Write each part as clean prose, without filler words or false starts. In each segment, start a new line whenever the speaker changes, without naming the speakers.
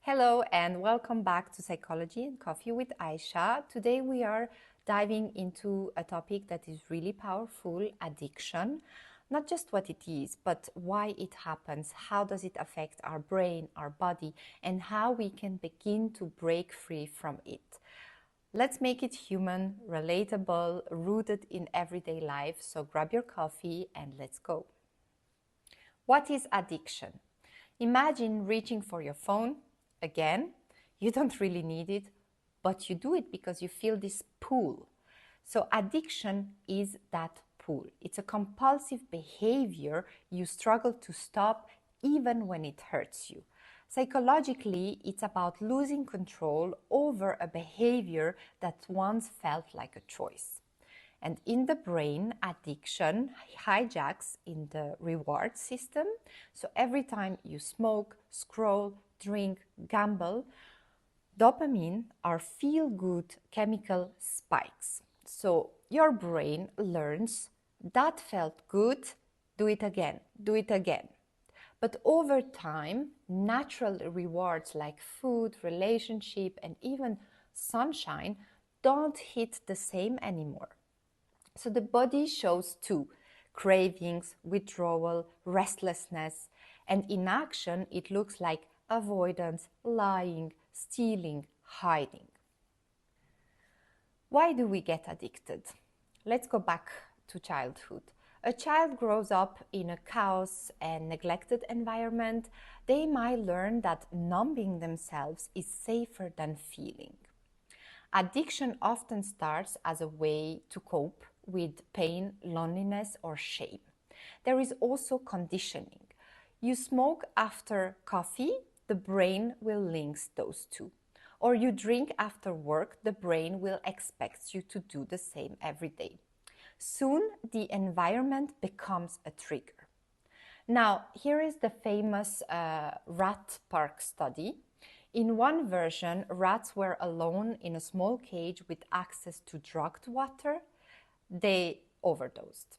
Hello and welcome back to Psychology and Coffee with Aisha. Today we are diving into a topic that is really powerful, addiction. Not just what it is, but why it happens, how does it affect our brain, our body, and how we can begin to break free from it. Let's make it human, relatable, rooted in everyday life. So grab your coffee and let's go. What is addiction? Imagine reaching for your phone. Again, you don't really need it, but you do it because you feel this pull. So addiction is that pull. It's a compulsive behavior you struggle to stop even when it hurts you. Psychologically, it's about losing control over a behavior that once felt like a choice. And in the brain, addiction hijacks in the reward system. So every time you smoke, scroll, drink, gamble, dopamine are feel-good chemical spikes. So your brain learns that felt good, do it again, do it again. But over time, natural rewards like food, relationship, and even sunshine don't hit the same anymore. So the body shows two: cravings, withdrawal, restlessness, and in action it looks like avoidance, lying, stealing, hiding. Why do we get addicted? Let's go back to childhood. A child grows up in a chaos and neglected environment. They might learn that numbing themselves is safer than feeling. Addiction often starts as a way to cope with pain, loneliness, or shame. There is also conditioning. You smoke after coffee, the brain will link those two. Or you drink after work, the brain will expect you to do the same every day. Soon, the environment becomes a trigger. Now, here is the famous rat park study. In one version, rats were alone in a small cage with access to drugged water. They overdosed.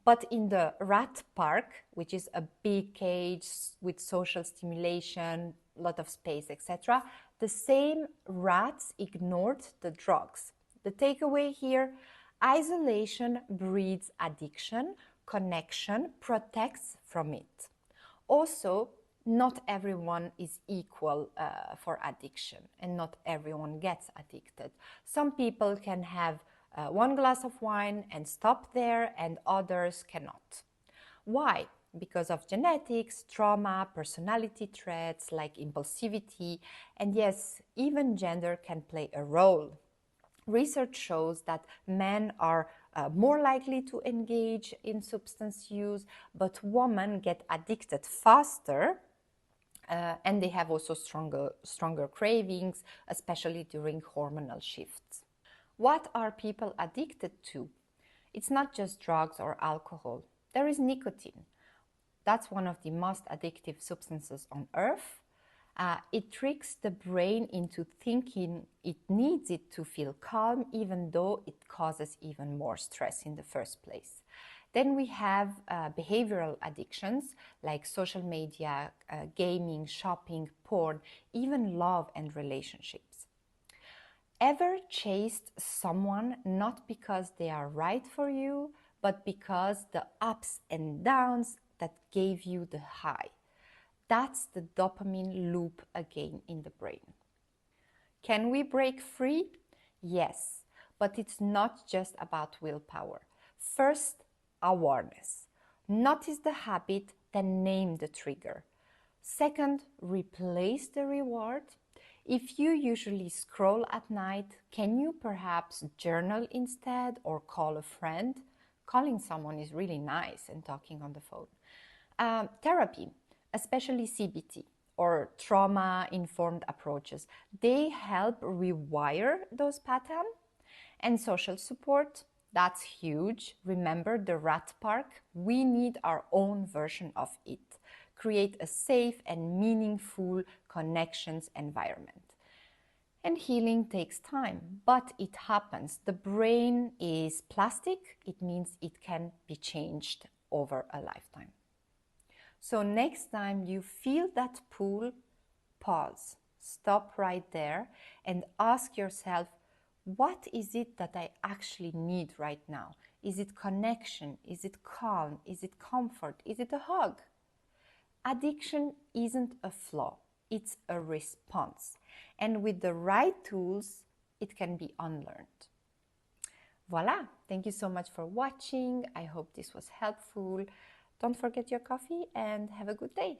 But in the rat park, which is a big cage with social stimulation, a lot of space, etc., the same rats ignored the drugs. The takeaway here: isolation breeds addiction, connection protects from it. Also, not everyone is equal for addiction, and not everyone gets addicted. Some people can have one glass of wine and stop there, and others cannot. Why? Because of genetics, trauma, personality traits like impulsivity, and yes, even gender can play a role. Research shows that men are more likely to engage in substance use, but women get addicted faster. And they have also stronger cravings, especially during hormonal shifts. What are people addicted to? It's not just drugs or alcohol. There is nicotine. That's one of the most addictive substances on earth. It tricks the brain into thinking it needs it to feel calm, even though it causes even more stress in the first place. Then we have behavioral addictions like social media, gaming, shopping, porn, even love and relationships. Ever chased someone not because they are right for you, but because the ups and downs that gave you the high? That's the dopamine loop again in the brain. Can we break free? Yes, but it's not just about willpower. First, awareness. Notice the habit, then name the trigger. Second, replace the reward. If you usually scroll at night, can you perhaps journal instead or call a friend? Calling someone is really nice, and talking on the phone. Therapy, especially CBT or trauma-informed approaches, they help rewire those patterns. And social support, that's huge. Remember the rat park? We need our own version of it. Create a safe and meaningful connections environment. And healing takes time, but it happens. The brain is plastic. It means it can be changed over a lifetime. So next time you feel that pull, pause, Stop right there and ask yourself, what is it that I actually need right now? Is it connection? Is it calm? Is it comfort? Is it a hug? Addiction isn't a flaw, it's a response. And with the right tools, it can be unlearned. Voila! Thank you so much for watching. I hope this was helpful. Don't forget your coffee and have a good day.